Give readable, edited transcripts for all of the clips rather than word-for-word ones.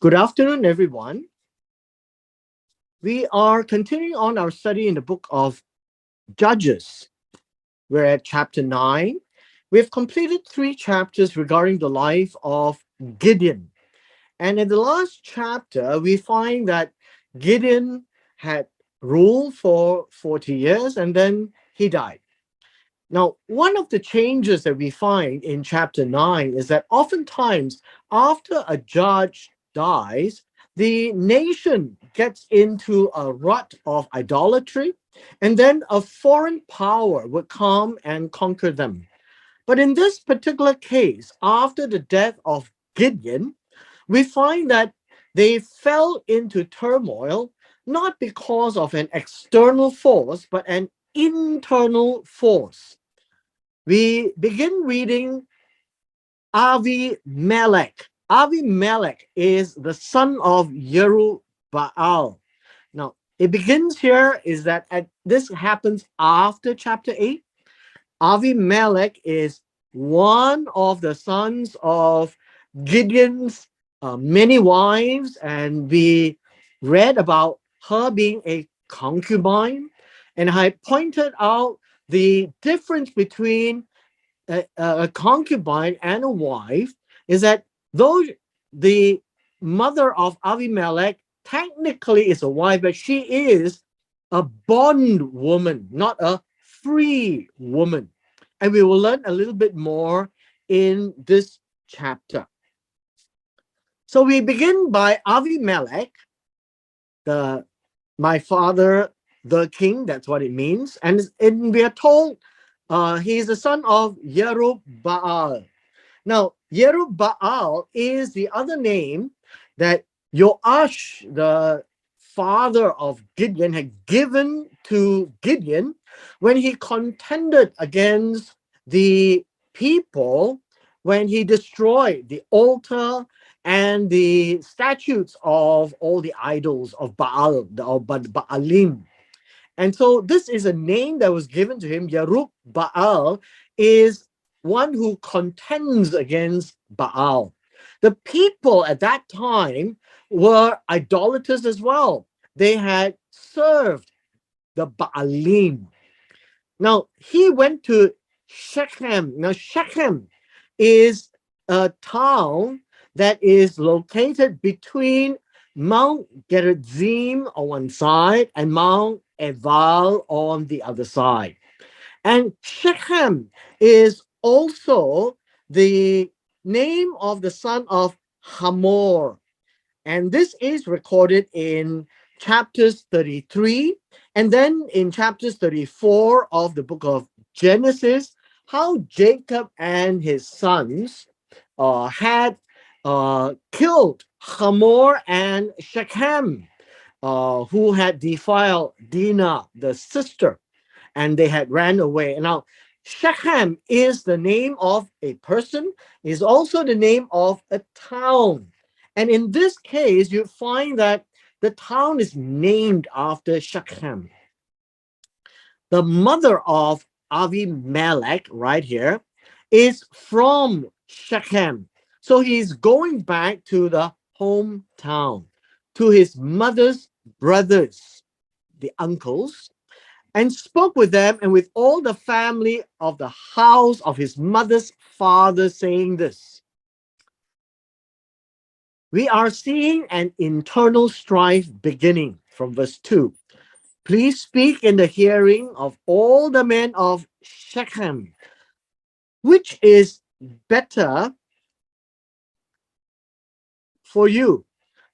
Good afternoon, everyone. We are continuing on our study in the book of Judges. We're at chapter 9. We've completed 3 chapters regarding the life of Gideon. And in the last chapter, we find that Gideon had ruled for 40 years and then he died. Now, one of the changes that we find in chapter 9 is that oftentimes after a judge dies, the nation gets into a rut of idolatry, and then a foreign power would come and conquer them. But in this particular case, after the death of Gideon, we find that they fell into turmoil not because of an external force, but an internal force. We begin reading Avimelech. Avimelech is the son of Jerubbaal. Now, it begins here is that this happens after chapter 8. Avimelech is one of the sons of Gideon's many wives, and we read about her being a concubine. And I pointed out the difference between a concubine and a wife is that though the mother of Avimelech technically is a wife, but she is a bond woman, not a free woman. And we will learn a little bit more in this chapter. So we begin by Avimelech, the my father, the king. That's what it means, and we are told he is the son of Jerubbaal. Now, Jerubbaal is the other name that Joash, the father of Gideon, had given to Gideon when he contended against the people, when he destroyed the altar and the statues of all the idols of Baal, of Baalim. And so this is a name that was given to him. Yerub Baal is one who contends against Baal. The people at that time were idolaters as well. They had served the Baalim. Now, he went to Shechem. Now, Shechem is a town that is located between Mount Gerizim on one side and Mount Eval on the other side. And Shechem is also the name of the son of Hamor. And this is recorded in chapters 33 and then in chapters 34 of the book of Genesis, how Jacob and his sons had killed Hamor and Shechem, who had defiled Dinah, the sister, and they had ran away. Now, Shechem is the name of a person, is also the name of a town. And in this case, you find that the town is named after Shechem. The mother of Avimelech, right here, is from Shechem. So he's going back to the hometown, to his mother's brothers, the uncles, and spoke with them and with all the family of the house of his mother's father, saying this. We are seeing an internal strife beginning from verse 2. Please speak in the hearing of all the men of Shechem, which is better for you,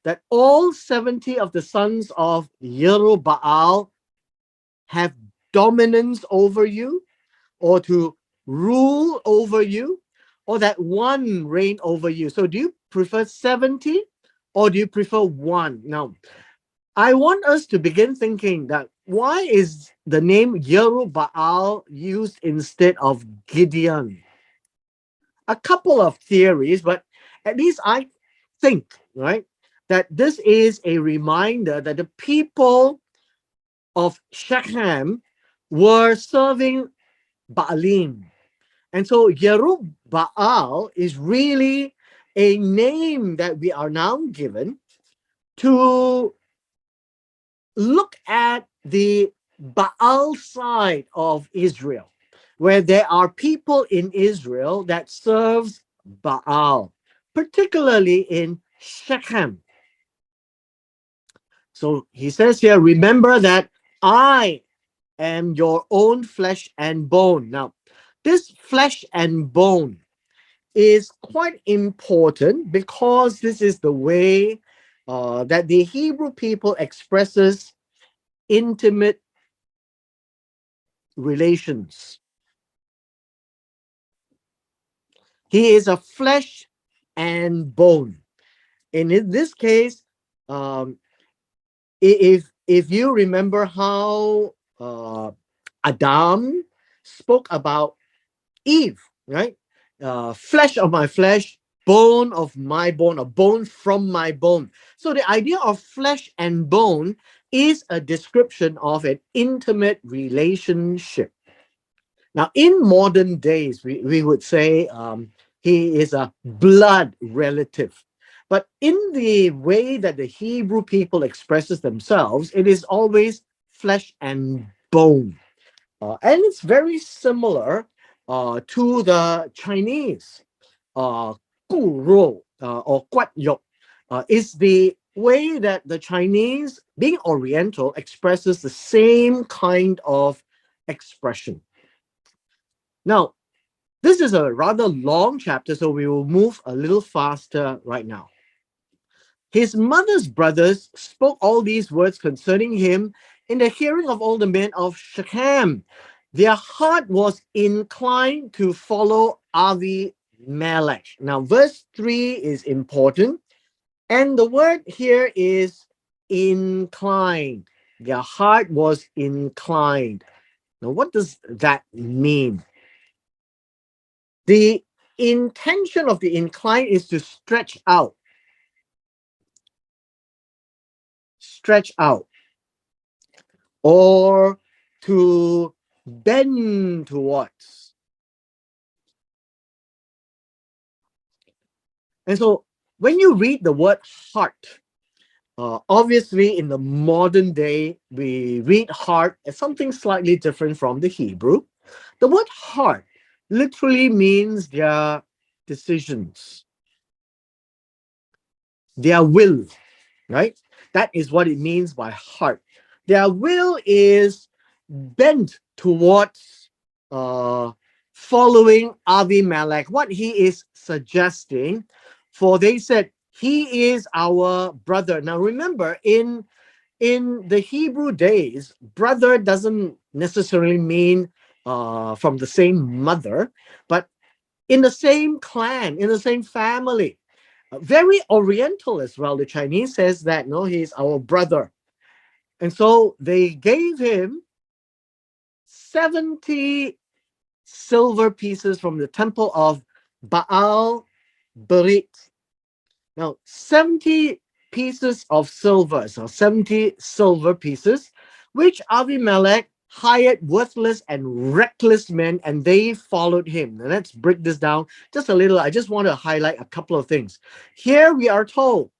that all 70 of the sons of Jerubbaal have dominance over you, or to rule over you, or that one reign over you. So do you prefer 70 or do you prefer one? Now, I want us to begin thinking that why is the name Jerubbaal used instead of Gideon? A couple of theories, but at least I think, right, that this is a reminder that the people of Shechem were serving Baalim. And so Jerubbaal is really a name that we are now given to look at the Baal side of Israel, where there are people in Israel that serves Baal, particularly in Shechem. So he says here, remember that I am your own flesh and bone. Now, this flesh and bone is quite important because this is the way that the Hebrew people expresses intimate relations. He is a flesh and bone. And in this case, um, if you remember how Adam spoke about Eve, right? Flesh of my flesh, bone of my bone, a bone from my bone. So the idea of flesh and bone is a description of an intimate relationship. Now, in modern days, we would say he is a blood relative. But in the way that the Hebrew people expresses themselves, it is always flesh and bone. And it's very similar to the Chinese. 固肉 or 骨肉 is the way that the Chinese, being Oriental, expresses the same kind of expression. Now, this is a rather long chapter, so we will move a little faster right now. His mother's brothers spoke all these words concerning him in the hearing of all the men of Shechem. Their heart was inclined to follow Avimelech. Now, verse 3 is important, and the word here is inclined. Their heart was inclined. Now, what does that mean? The intention of the incline is to stretch out. Stretch out. Or to bend towards. And so when you read the word heart, obviously in the modern day, we read heart as something slightly different from the Hebrew. The word heart literally means their decisions, their will, right? That is what it means by heart. Their will is bent towards following Avimelech, what he is suggesting. For they said, he is our brother. Now remember, in the Hebrew days, brother doesn't necessarily mean from the same mother, but in the same clan, in the same family. Very Oriental as well. The Chinese says that, no, he's our brother. And so they gave him 70 silver pieces from the temple of Baal Berit. Now, 70 pieces of silver, so 70 silver pieces, which Avimelech hired worthless and reckless men, and they followed him. Now, let's break this down just a little. I just want to highlight a couple of things. Here we are told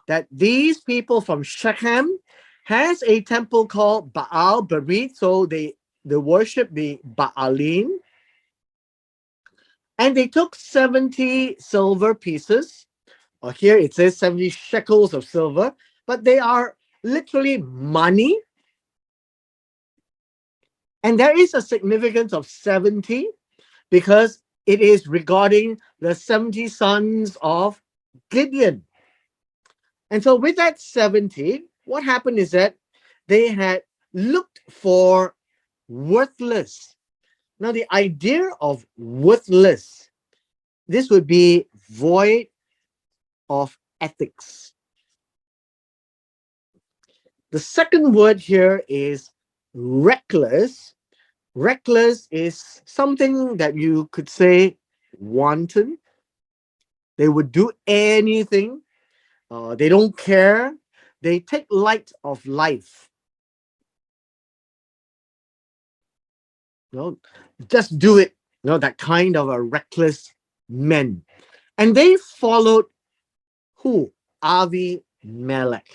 that these people from Shechem has a temple called Baal Berit, so they worship the Baalim, and they took 70 silver pieces. Or here it says 70 shekels of silver, but they are literally money. And there is a significance of 70 because it is regarding the 70 sons of Gideon. And so with that 70, what happened is that they had looked for worthless. Now, the idea of worthless, this would be void of ethics. The second word here is reckless. Reckless is something that you could say wanton. They would do anything. They don't care. They take light of life. You know, just do it. You know, that kind of a reckless men. And they followed who? Avimelech.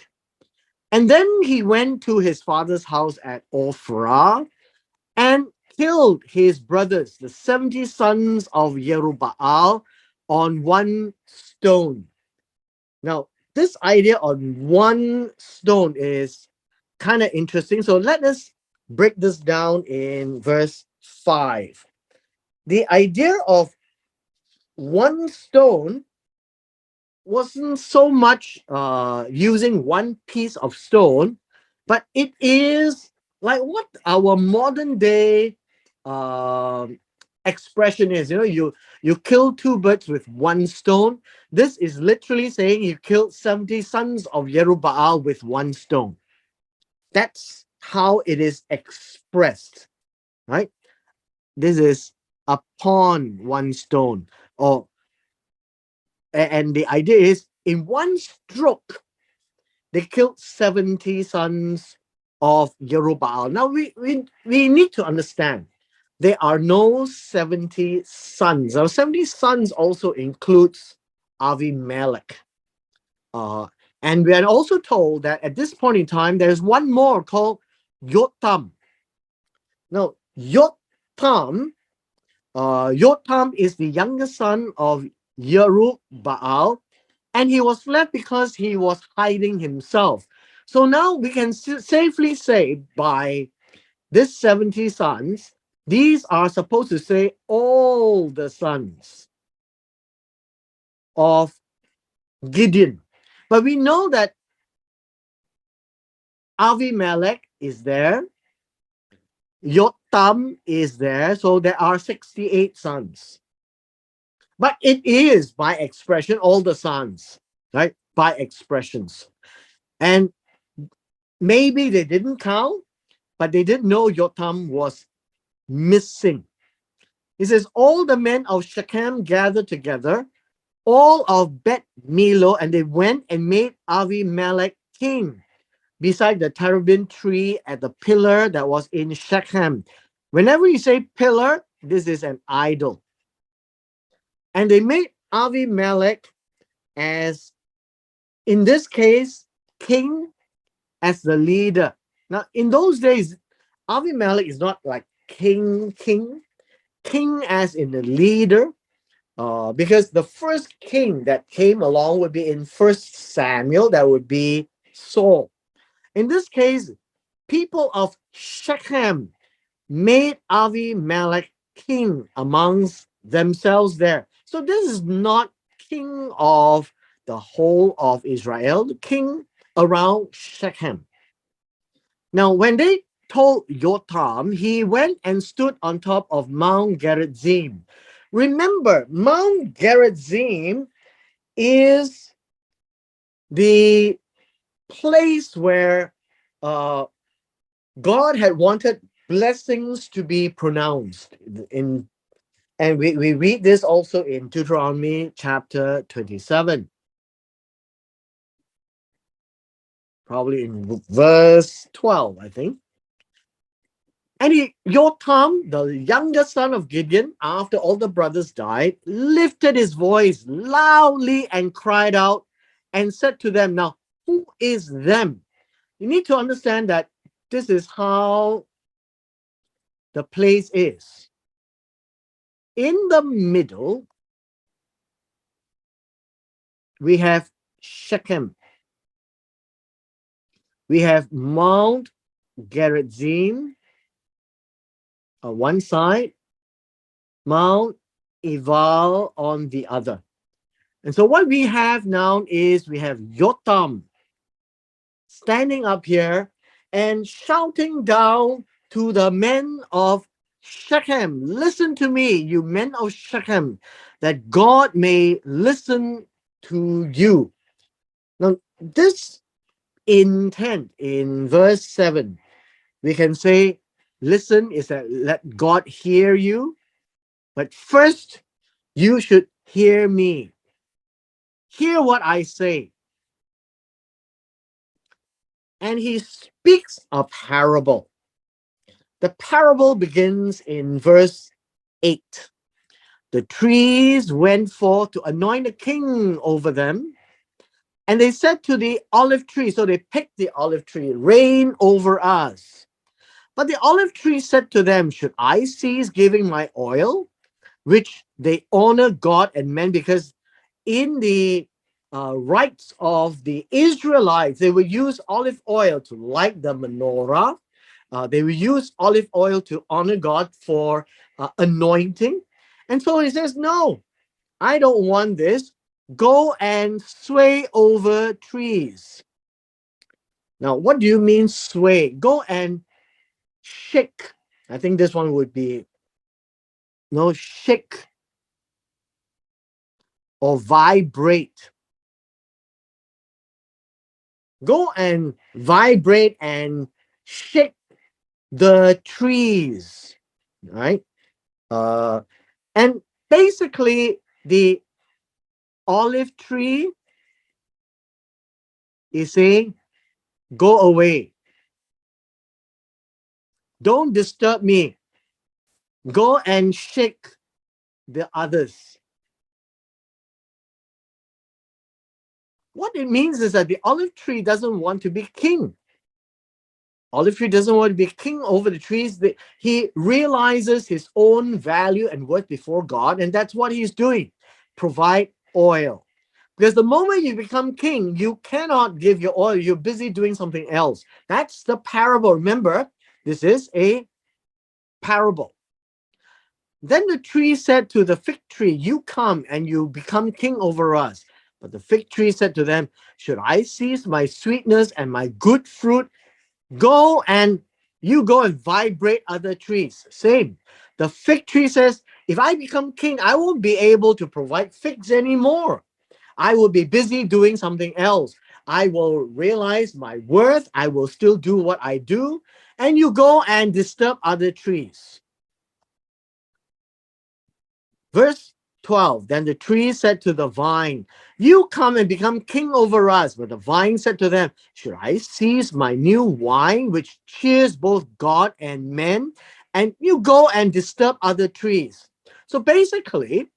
And then he went to his father's house at Ophrah and killed his brothers, the 70 sons of Jerubbaal, on one stone. Now, this idea on one stone is kind of interesting. So let us break this down in verse 5. The idea of one stone wasn't so much using one piece of stone, but it is like what our modern day um expression is. You kill two birds with one stone. This is literally saying you killed 70 sons of Jerubbaal with one stone. That's how it is expressed, right? This is upon one stone, or and the idea is in one stroke they killed 70 sons of Jerubbaal. Now we need to understand there are no 70 sons. Now 70 sons also includes Avimelech. Uh, and we are also told that at this point in time, there's one more called Yotam. Now, Yotam is the youngest son of Jerubbaal, and he was left because he was hiding himself. So now we can safely say by this 70 sons, these are supposed to say all the sons of Gideon. But we know that Avimelech is there, Yotam is there, so there are 68 sons. But it is by expression all the sons, right? By expressions. And maybe they didn't count, but they didn't know Yotam was missing. He says, all the men of Shechem gathered together, all of Bet Milo, and they went and made Avimelech king beside the terebinth tree at the pillar that was in Shechem. Whenever you say pillar, this is an idol. And they made Avimelech as, in this case, king, as the leader. Now, in those days, Avimelech is not like king as in the leader, because the first king that came along would be in First Samuel, that would be Saul. In this case, people of Shechem made Avimelech king amongst themselves there. So this is not king of the whole of Israel, the king around Shechem. Now, when they told Jotham, he went and stood on top of Mount Gerizim. Remember, Mount Gerizim is the place where uh, God had wanted blessings to be pronounced. And we read this also in Deuteronomy chapter 27, probably in verse 12, I think. And Jotham, the youngest son of Gideon, after all the brothers died, lifted his voice loudly and cried out and said to them, now, who is them? You need to understand that this is how the place is. In the middle, we have Shechem. We have Mount Gerizim on one side, Mount Ebal on the other. And so what we have now is we have Jotham standing up here and shouting down to the men of Shechem, listen to me, you men of Shechem, that God may listen to you. Now, this intent in verse 7, we can say, listen is that let God hear you, but first you should hear me. Hear what I say. And he speaks a parable. The parable begins in verse 8. the trees went forth to anoint a king over them. And they said to the olive tree, so they picked the olive tree, reign over us. But the olive tree said to them, should I cease giving my oil, which they honor God and men? Because in the rites of the Israelites, they would use olive oil to light the menorah. They would use olive oil to honor God for anointing. And so he says, no, I don't want this. Go and sway over trees. Now, what do you mean sway? Go and shake. I think this one would be no shake or vibrate. Go and vibrate and shake the trees, right? And basically, the olive tree is saying, go away. Don't disturb me. Go and shake the others. What it means is that the olive tree doesn't want to be king. Olive tree doesn't want to be king over the trees. He realizes his own value and worth before God, and that's what he's doing. Provide oil. Because the moment you become king, you cannot give your oil. You're busy doing something else. That's the parable. Remember, this is a parable. Then the tree said to the fig tree, you come and you become king over us. But the fig tree said to them, should I cease my sweetness and my good fruit? Go and vibrate other trees. Same. The fig tree says, if I become king, I won't be able to provide figs anymore. I will be busy doing something else. I will realize my worth. I will still do what I do. And you go and disturb other trees. Verse 12, then the tree said to the vine, you come and become king over us. But the vine said to them, should I cease my new wine, which cheers both God and men? And you go and disturb other trees. So basically,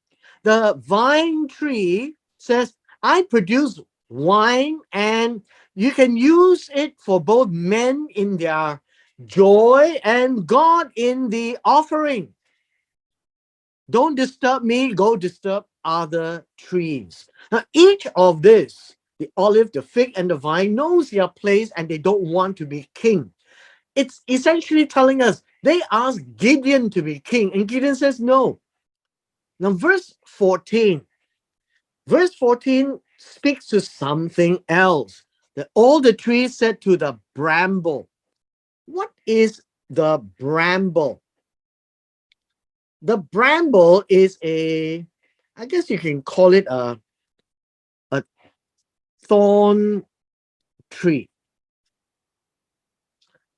the vine tree says, I produce wine and you can use it for both men in their joy and God in the offering. Don't disturb me, go disturb other trees. Now, each of this, the olive, the fig, and the vine, knows their place and they don't want to be king. It's essentially telling us they asked Gideon to be king, and Gideon says no. Now, verse 14 speaks to something else. That all the trees said to the bramble. What is the bramble? The bramble is I guess you can call it a thorn tree,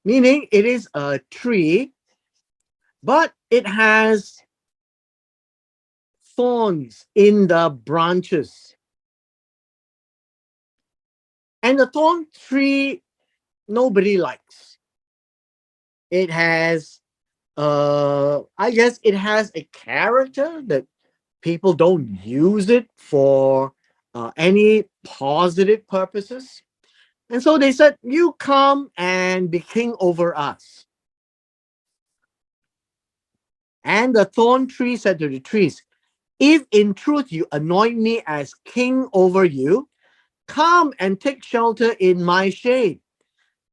meaning it is a tree, but it has thorns in the branches. And the thorn tree, nobody likes. It has, I guess it has a character that people don't use it for any positive purposes. And so they said, you come and be king over us. And the thorn tree said to the trees, if in truth you anoint me as king over you, come and take shelter in my shade.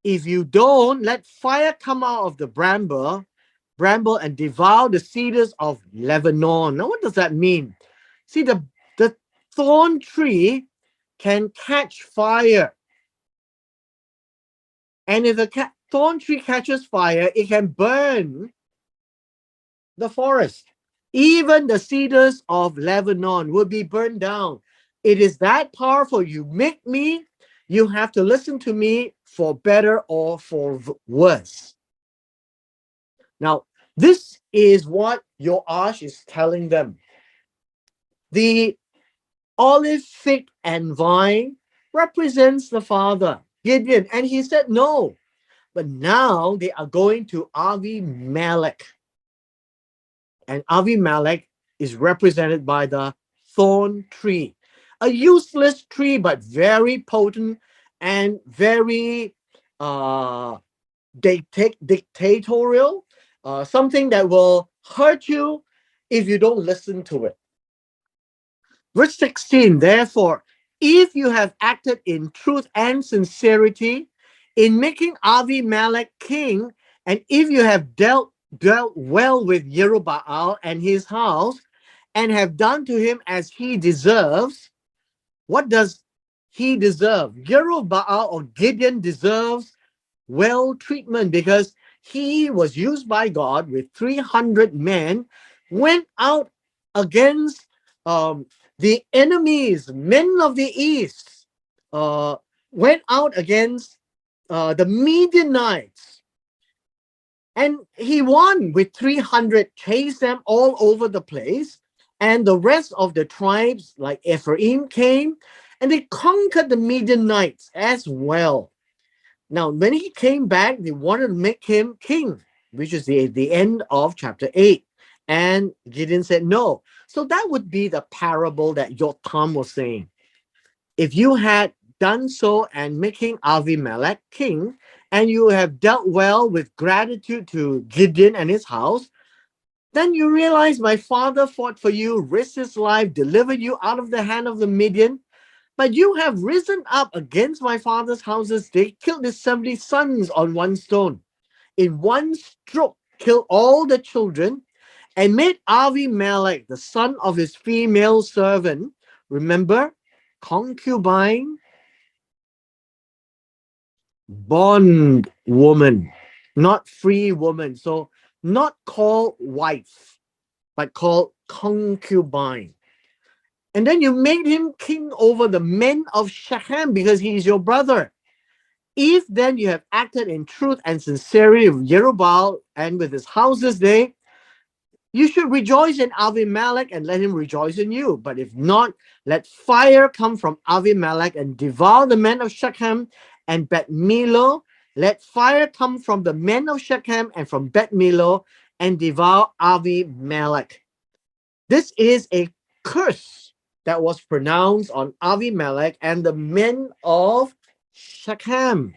If you don't, let fire come out of the bramble and devour the cedars of Lebanon. Now, what does that mean? See, the thorn tree can catch fire. And if the thorn tree catches fire, it can burn the forest. Even the cedars of Lebanon will be burned down. It is that powerful. You make me, you have to listen to me for better or for worse. Now, this is what Joash is telling them. The olive, fig, and vine represents the father, Gideon. And he said no. But now they are going to Avimelech. And Avimelech is represented by the thorn tree. A useless tree, but very potent and very uh, dictatorial, something that will hurt you if you don't listen to it. Verse 16, therefore, if you have acted in truth and sincerity in making Avimelech king, and if you have dealt well with Jerubbaal and his house, and have done to him as he deserves, what does he deserve? Jerubbaal or Gideon deserves well treatment because he was used by God with 300 men, went out against the enemies, men of the east, uh, went out against the Midianites, and he won with 300, chased them all over the place. And the rest of the tribes, like Ephraim, came and they conquered the Midianites as well. Now, when he came back, they wanted to make him king, which is the end of chapter 8. And Gideon said no. So that would be the parable that Jotham was saying. If you had done so and making Avimelech king, and you have dealt well with gratitude to Gideon and his house, then you realize my father fought for you, risked his life, delivered you out of the hand of the Midian. But you have risen up against my father's houses. They killed his 70 sons on one stone. In one stroke, killed all the children and made Avimelech, the son of his female servant, remember, concubine, bond woman, not free woman. So not called wife, but called concubine. And then you made him king over the men of Shechem because he is your brother. If then you have acted in truth and sincerity with Jerubbaal and with his houses there, you should rejoice in Avimelech and let him rejoice in you. But if not, let fire come from Avimelech and devour the men of Shechem and Bet Milo. Let fire come from the men of Shechem and from Bet Milo and devour Avimelech. This is a curse that was pronounced on Avimelech and the men of Shechem.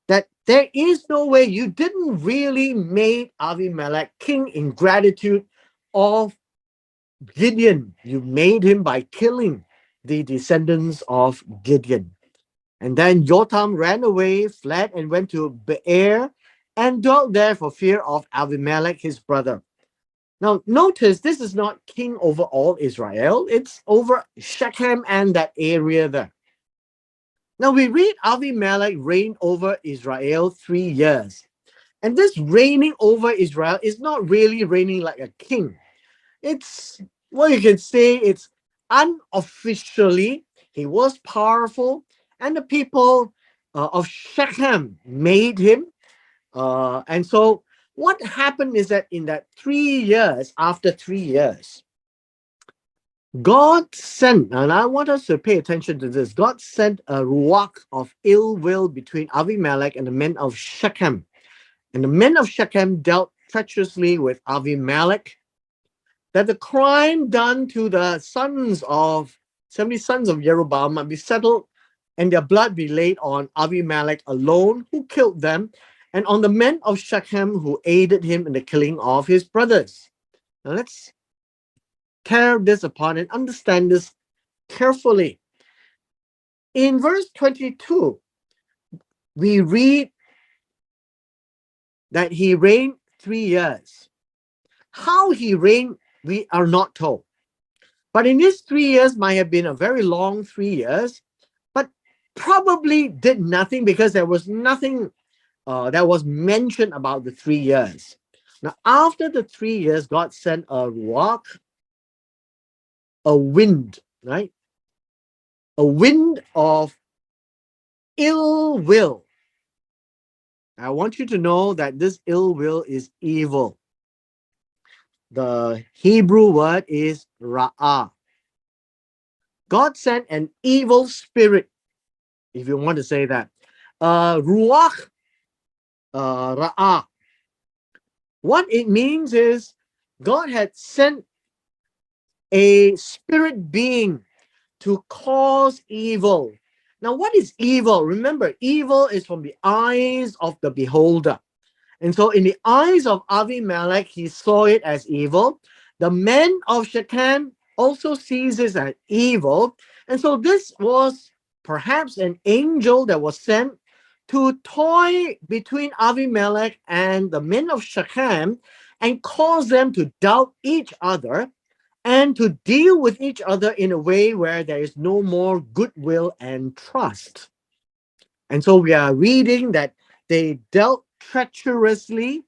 That there is no way you didn't really make Avimelech king in gratitude of Gideon. You made him by killing the descendants of Gideon. And then Jotham ran away, fled, and went to Beer and dwelt there for fear of Avimelech, his brother. Now, notice this is not king over all Israel, it's over Shechem and that area there. Now, we read Avimelech reigned over Israel 3 years. And this reigning over Israel is not really reigning like a king. It's, well, you can say it's unofficially, he was powerful, and the people of Shechem made him. And so what happened is that in that 3 years, after 3 years, God sent, and I want us to pay attention to this, God sent a ruach of ill will between Avimelech and the men of Shechem. And the men of Shechem dealt treacherously with Avimelech, that the crime done to the sons of 70 sons of Jerubbaal might be settled and their blood be laid on Avimelech alone, who killed them, and on the men of Shechem who aided him in the killing of his brothers. Now let's tear this apart and understand this carefully. In verse 22, we read that he reigned 3 years. How he reigned, we are not told. But in these 3 years might have been a very long 3 years, but probably did nothing because there was nothing that was mentioned about the 3 years. Now, after the 3 years, God sent a ruach, a wind, right? A wind of ill will. I want you to know that this ill will is evil. The Hebrew word is ra'ah. God sent an evil spirit, if you want to say that. Ruach ra'ah. What it means is God had sent a spirit being to cause evil. Now, what is evil? Remember, evil is from the eyes of the beholder. And so, in the eyes of Avimelech, he saw it as evil. The men of Shechem also sees it as evil. And so, this was perhaps an angel that was sent to toy between Avimelech and the men of Shechem and cause them to doubt each other and to deal with each other in a way where there is no more goodwill and trust. And so we are reading that they dealt treacherously,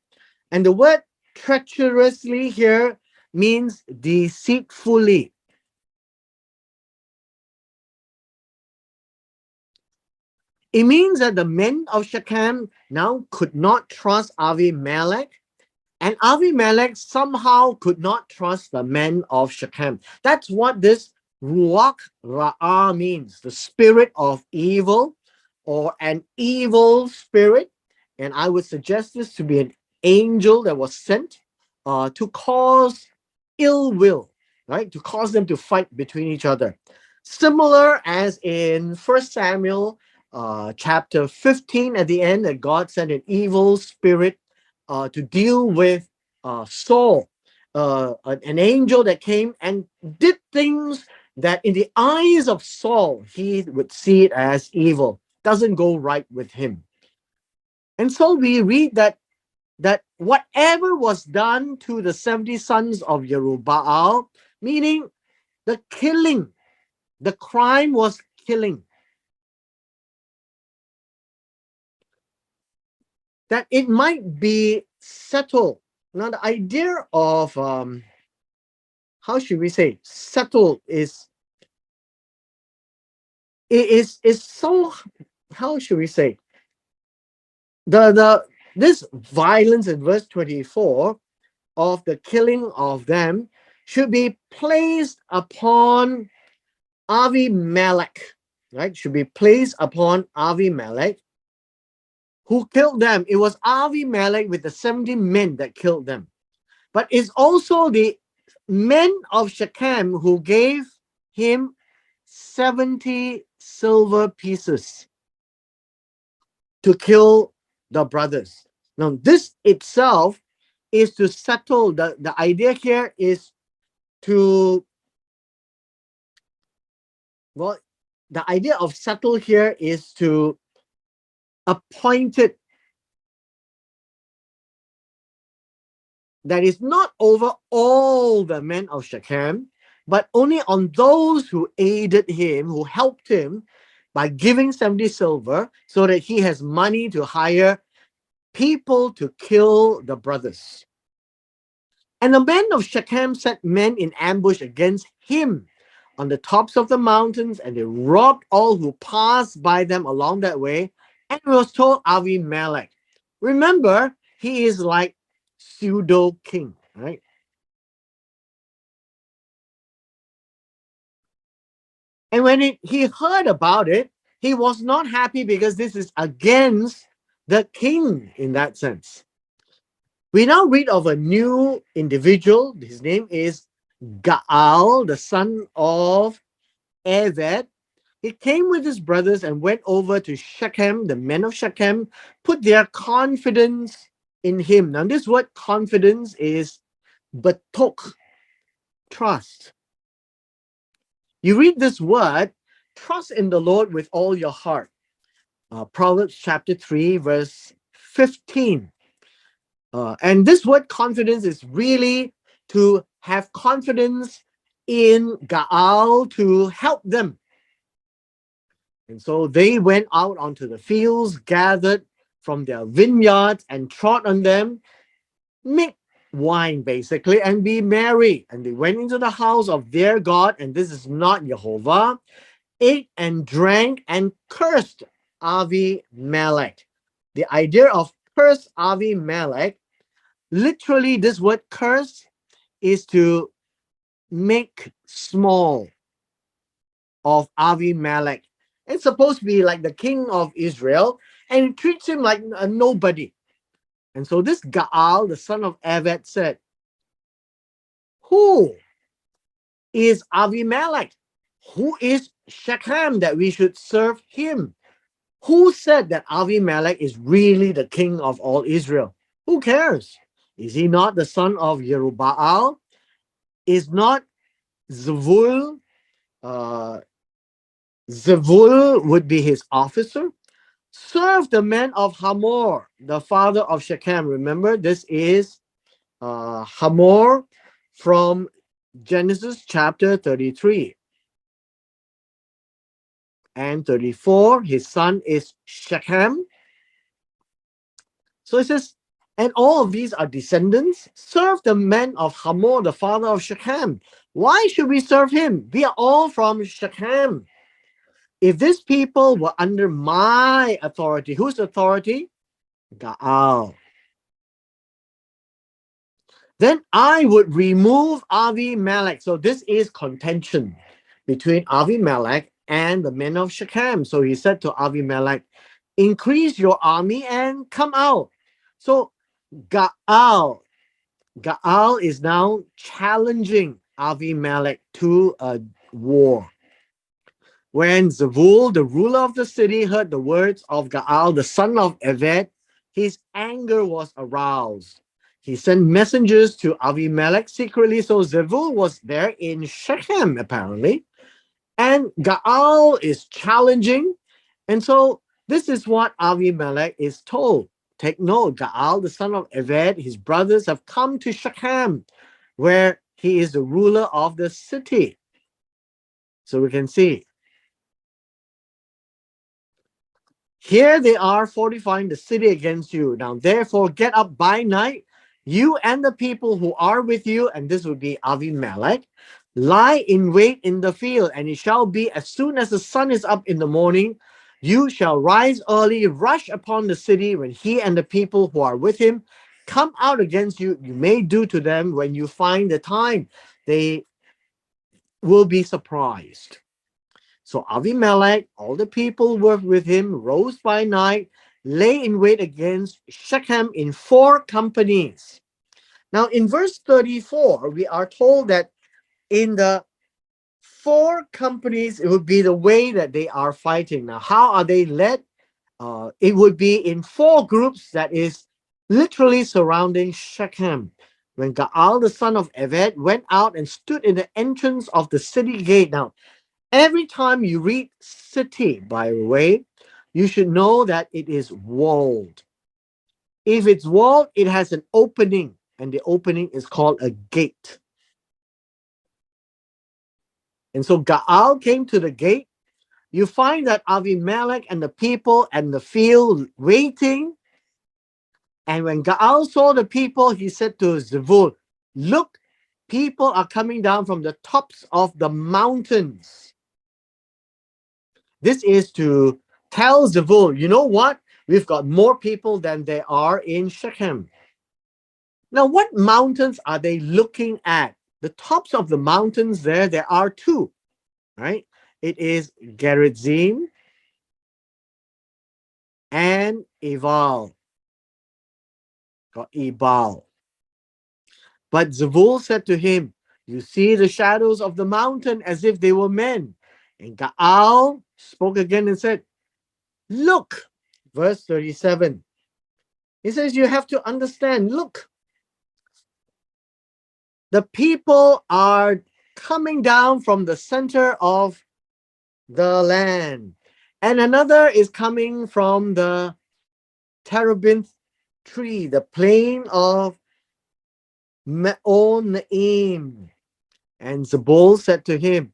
and the word treacherously here means deceitfully. It means that the men of Shechem now could not trust Avimelech, and Avimelech somehow could not trust the men of Shechem. That's what this Ruach Ra'ah means, the spirit of evil or an evil spirit. And I would suggest this to be an angel that was sent to cause ill will, right? To cause them to fight between each other. Similar as in First Samuel chapter 15 at the end, that God sent an evil spirit to deal with Saul, an angel that came and did things that in the eyes of Saul, he would see it as evil, doesn't go right with him. And so we read that whatever was done to the 70 sons of Jerubbaal, meaning the killing, the crime was killing, that it might be settled. Now, the idea of how should we say settled is so, how should we say, the this violence in verse 24 of the killing of them should be placed upon Avimelech, right? Should be placed upon Avimelech, who killed them. It was Avimelech with the 70 men that killed them. But it's also the men of Shechem who gave him 70 silver pieces to kill the brothers. Now, this itself is to settle, the idea here is to, well, the idea of settle here is to appoint it, that is not over all the men of Shechem, but only on those who aided him, who helped him by giving 70 silver so that he has money to hire people to kill the brothers. And the men of Shechem set men in ambush against him on the tops of the mountains, and they robbed all who passed by them along that way. And it was told Avimelech. Remember, he is like pseudo king, right? And when he heard about it, he was not happy because this is against the king in that sense. We now read of a new individual. His name is Gaal, the son of Eved. He came with his brothers and went over to Shechem. The men of Shechem put their confidence in him. Now, this word confidence is batok, trust. You read this word, trust in the Lord with all your heart. Proverbs chapter 3, verse 15. And this word confidence is really to have confidence in Gaal to help them. And so they went out onto the fields, gathered from their vineyards, and trod on them, make wine basically, and be merry. And they went into the house of their God, and this is not Jehovah, ate and drank and cursed Avimelech. The idea of curse Avimelech, literally, this word curse is to make small of Avimelech. It's supposed to be like the king of Israel, and he treats him like a nobody. And so this Gaal, the son of Eved, said, who is Avimelech? Who is Shechem that we should serve him? Who said that Avimelech is really the king of all Israel? Who cares? Is he not the son of Jerubbaal? Is not Zevul, uh, Zevul would be his officer? Serve the men of Hamor, the father of Shechem. Remember, this is Hamor from Genesis chapter 33 and 34. His son is Shechem. So it says, and all of these are descendants. Serve the men of Hamor, the father of Shechem. Why should we serve him? We are all from Shechem. If these people were under my authority, whose authority? Gaal. Then I would remove Avimelech. So this is contention between Avimelech and the men of Shechem. So he said to Avimelech, increase your army and come out. So Gaal is now challenging Avimelech to a war. When Zebul, the ruler of the city, heard the words of Gaal, the son of Eved, his anger was aroused. He sent messengers to Avimelech secretly. So Zebul was there in Shechem, apparently. And Gaal is challenging. And so this is what Avimelech is told. Take note, Gaal, the son of Eved, his brothers have come to Shechem, where he is the ruler of the city. So we can see, here they are fortifying the city against you. Now, therefore, get up by night, you and the people who are with you, and this would be Avimelech, lie in wait in the field, and it shall be as soon as the sun is up in the morning, you shall rise early, rush upon the city when he and the people who are with him come out against you. You may do to them when you find the time. They will be surprised. So Avimelech, all the people were with him, rose by night, lay in wait against Shechem in 4 companies. Now in verse 34, we are told that in the 4 companies, it would be the way that they are fighting. Now, how are they led? It would be in 4 groups that is literally surrounding Shechem. When Gaal, the son of Eved, went out and stood in the entrance of the city gate. Now, every time you read city, by the way, you should know that it is walled. If it's walled, it has an opening, and the opening is called a gate. And so Gaal came to the gate. You find that Avimelech and the people and the field waiting. And when Gaal saw the people, he said to Zebul, look, people are coming down from the tops of the mountains. This is to tell Zebul, you know what? We've got more people than there are in Shechem. Now, what mountains are they looking at? The tops of the mountains there are 2, right? It is Gerizim and Ebal. Got Ebal. But Zebul said to him, you see the shadows of the mountain as if they were men. And Gaal spoke again and said, look, verse 37. He says, you have to understand, look, the people are coming down from the center of the land. And another is coming from the terebinth tree, the plain of Me'onaim. And Zebul said to him,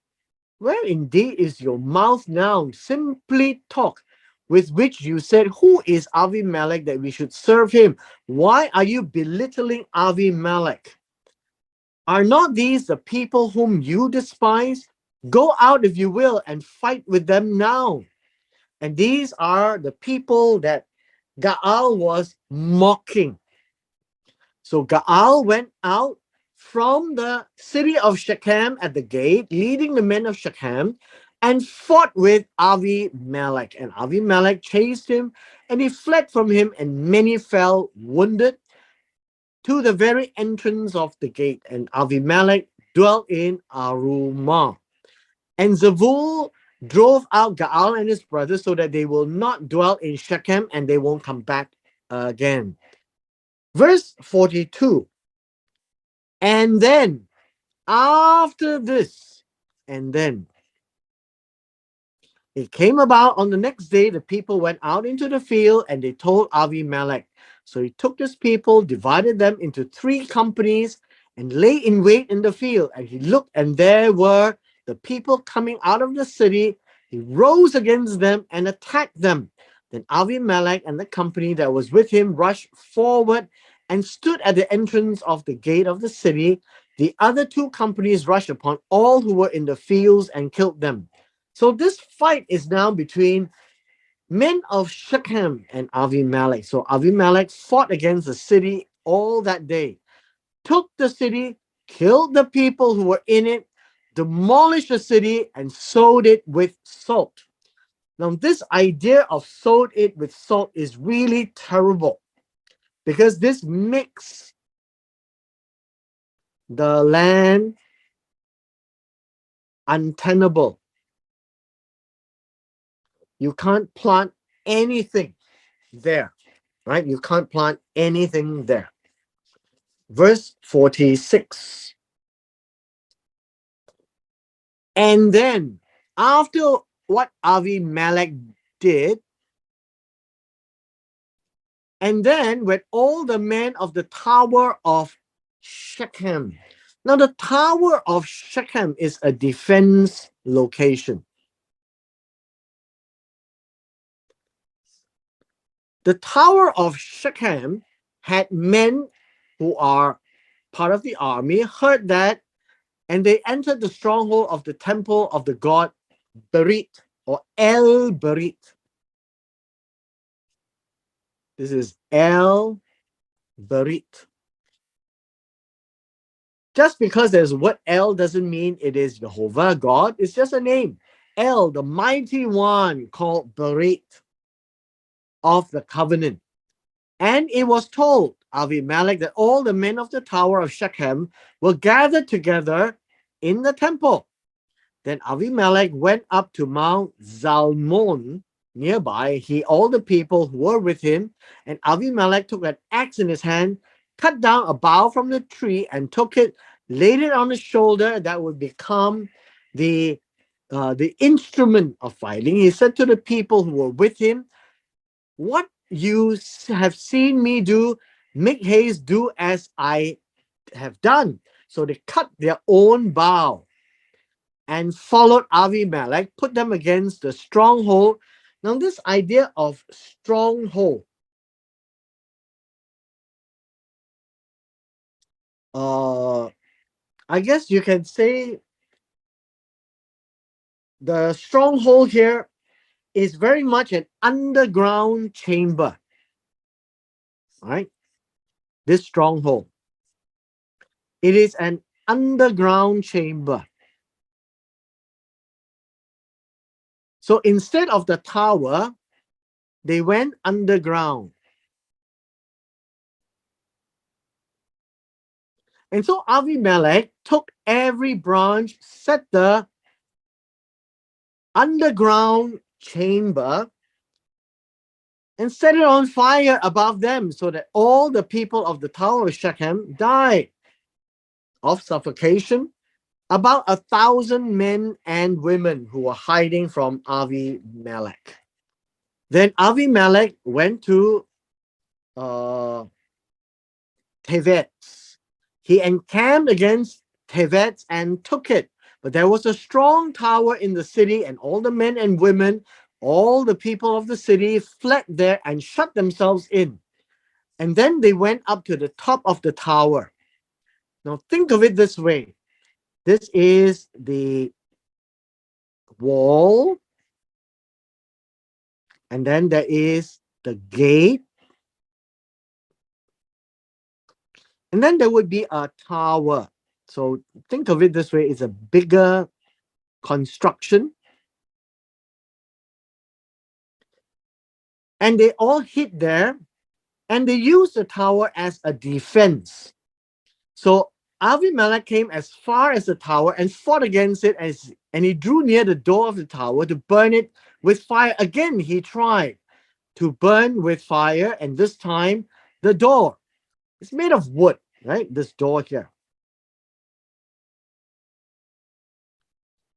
where indeed is your mouth now? Simply talk, with which you said, who is Avimelech that we should serve him? Why are you belittling Avimelech? Are not these the people whom you despise? Go out, if you will, and fight with them now. And these are the people that Gaal was mocking. So Gaal went out from the city of Shechem at the gate, leading the men of Shechem, and fought with Avimelech. And Avimelech chased him, and he fled from him, and many fell wounded to the very entrance of the gate. And Avimelech dwelt in Arumah. And Zebul drove out Gaal and his brothers so that they will not dwell in Shechem and they won't come back again. Verse 42. And then, after this, and then it came about on the next day, the people went out into the field and they told Avimelech. So he took his people, divided them into 3 companies, and lay in wait in the field. And he looked, and there were the people coming out of the city. He rose against them and attacked them. Then Avimelech and the company that was with him rushed forward and stood at the entrance of the gate of the city. The other 2 companies rushed upon all who were in the fields and killed them. So this fight is now between men of Shechem and Avimelech. So Avimelech fought against the city all that day, took the city, killed the people who were in it, demolished the city, and sowed it with salt. Now, this idea of sowed it with salt is really terrible because this makes the land untenable. You can't plant anything there, right? You can't plant anything there. Verse 46. And then, after what Avimelech did, and then when all the men of the tower of Shechem. Now, the tower of Shechem is a defense location. The tower of Shechem had men who are part of the army, heard that, and they entered the stronghold of the temple of the god Berit or El Berit. This is El Berit. Just because there's word El doesn't mean it is Jehovah God. It's just a name. El, the mighty one called Berit of the covenant. And it was told Avimelech that all the men of the tower of Shechem were gathered together in the temple. Then Avimelech went up to Mount Zalmon nearby, he, all the people who were with him, and Avimelech took an axe in his hand, cut down a bough from the tree, and took it, laid it on his shoulder, that would become the instrument of fighting. He said to the people who were with him, "What you have seen me do, make haste, do as I have done." So they cut their own bough and followed Avimelech, put them against the stronghold. Now, this idea of stronghold, I guess you can say the stronghold here is very much an underground chamber, right? This stronghold. It is an underground chamber. So instead of the tower, they went underground. And so Avimelech took every branch, set the underground chamber, and set it on fire above them so that all the people of the tower of Shechem died of suffocation. About 1,000 men and women who were hiding from Avimelech. Then Avimelech went to Tevetz. He encamped against Tevetz and took it. But there was a strong tower in the city, and all the men and women, all the people of the city fled there and shut themselves in. And then they went up to the top of the tower. Now think of it this way. This is the wall, and then there is the gate, and then there would be a tower. So think of it this way, it's a bigger construction. And they all hid there, and they used the tower as a defense. So Avimelech came as far as the tower and fought against it, and he drew near the door of the tower to burn it with fire. Again, he tried to burn with fire, and this time the door. It's made of wood, right? This door here.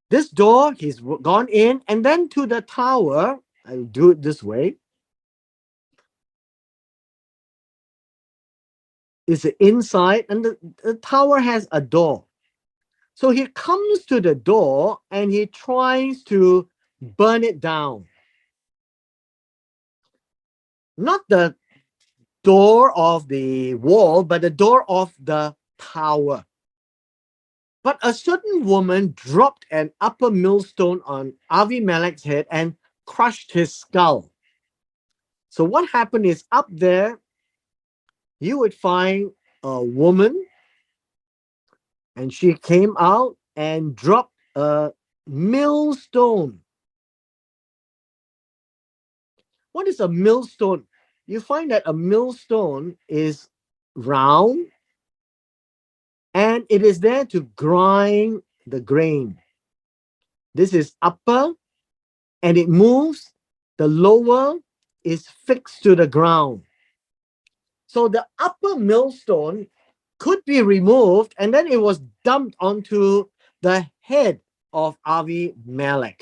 This door, he's gone in, and then to the tower. I'll do it this way. Is the inside, and the tower has a door. So he comes to the door and he tries to burn it down. Not the door of the wall, but the door of the tower. But a certain woman dropped an upper millstone on Avimelech's head and crushed his skull. So what happened is, up there, you would find a woman, and she came out and dropped a millstone. What is a millstone? You find that a millstone is round and it is there to grind the grain. This is upper and it moves. The lower is fixed to the ground. So the upper millstone could be removed and then it was dumped onto the head of Avimelech.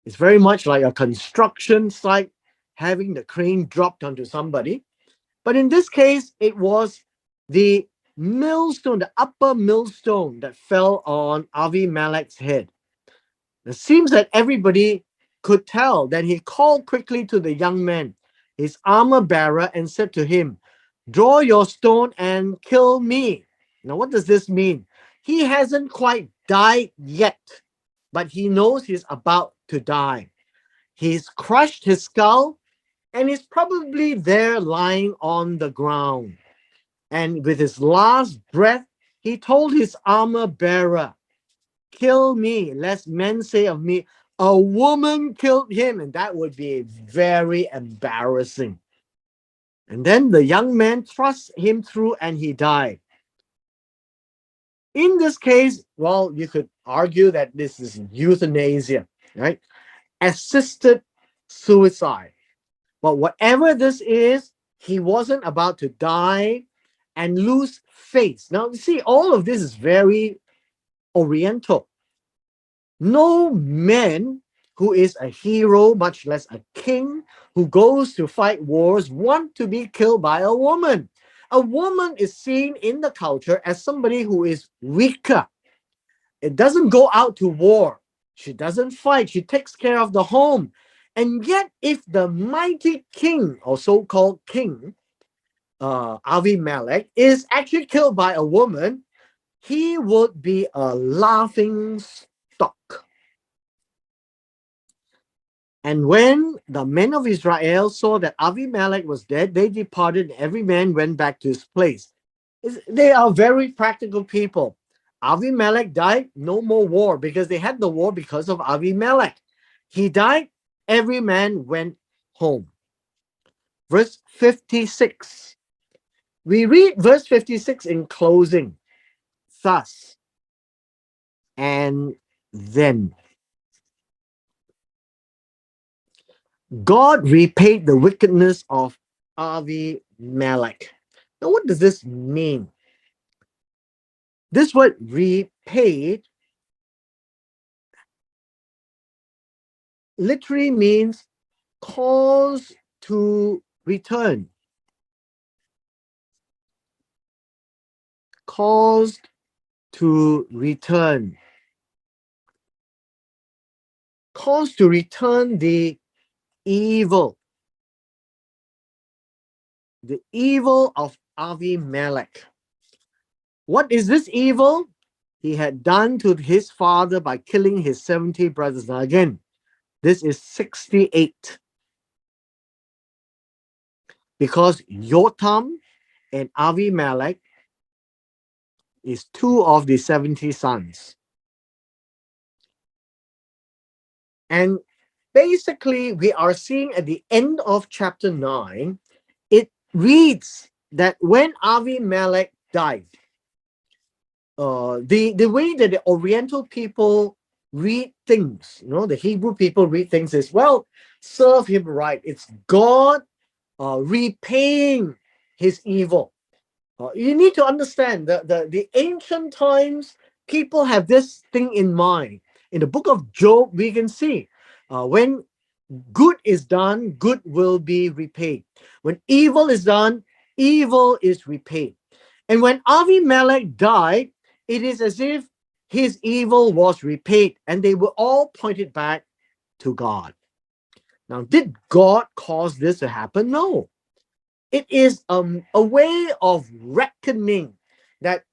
It's very much like a construction site having the crane dropped onto somebody. But in this case, it was the millstone, the upper millstone that fell on Avimelech's head. It seems that everybody could tell. Then he called quickly to the young man, his armor bearer, and said to him, "Draw your stone and kill me." Now, what does this mean? He hasn't quite died yet, but he knows he's about to die. He's crushed his skull and he's probably there lying on the ground. And with his last breath, he told his armor bearer, "Kill me, lest men say of me, a woman killed him." And that would be very embarrassing. And then the young man thrust him through and he died. In this case, well, you could argue that this is euthanasia, right? Assisted suicide. But whatever this is, he wasn't about to die and lose face. Now, you see, all of this is very Oriental. No man who is a hero, much less a king who goes to fight wars, want to be killed by a woman. A woman is seen in the culture as somebody who is weaker. It doesn't go out to war. She doesn't fight. She takes care of the home. And yet, if the mighty king, or so-called king, Avimelech, is actually killed by a woman, he would be a laughing stock. And when the men of Israel saw that Avimelech was dead, they departed, and every man went back to his place. They are very practical people. Avimelech died, no more war, because they had the war because of Avimelech. He died, every man went home. Verse 56. We read verse 56 in closing. Thus, and then. God repaid the wickedness of Avimelech. Now, what does this mean? This word repaid literally means cause to return. Caused to return. Caused to return the evil. The evil of Avimelech. What is this evil? He had done to his father by killing his 70 brothers. Now again, this is 68. Because Jotham and Avimelech is two of the 70 sons. And basically, we are seeing at the end of chapter 9, it reads that when Avimelech died, the way that the Oriental people read things, the Hebrew people read things is, well, serve him right. It's God repaying his evil. You need to understand that the ancient times, people have this thing in mind. In the book of Job, we can see when good is done, good will be repaid. When evil is done, evil is repaid. And when Avimelech died, it is as if his evil was repaid, and they were all pointed back to God. Now, did God cause this to happen? No. It is a way of reckoning that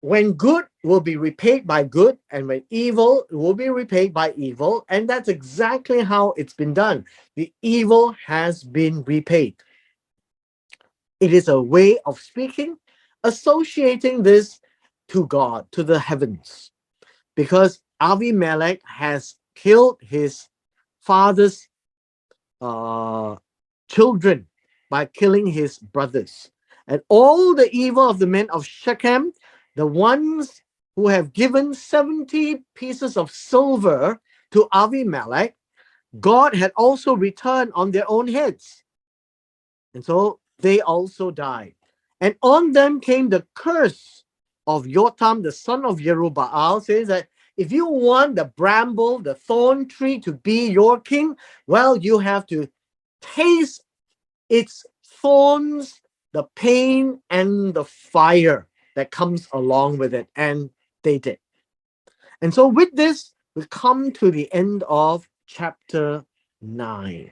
when good will be repaid by good, and when evil will be repaid by evil. And that's exactly how it's been done. The evil has been repaid. It is a way of speaking, associating this to God, to the heavens, because Avimelech has killed his father's uh, children by killing his brothers. And all the evil of the men of Shechem, the ones who have given 70 pieces of silver to Avimelech, God had also returned on their own heads. And so they also died. And on them came the curse of Jotham, the son of Jerubbaal, says that if you want the bramble, the thorn tree to be your king, well, you have to taste its thorns, the pain, and the fire that comes along with it. And they did. And so with this, we come to the end of chapter 9.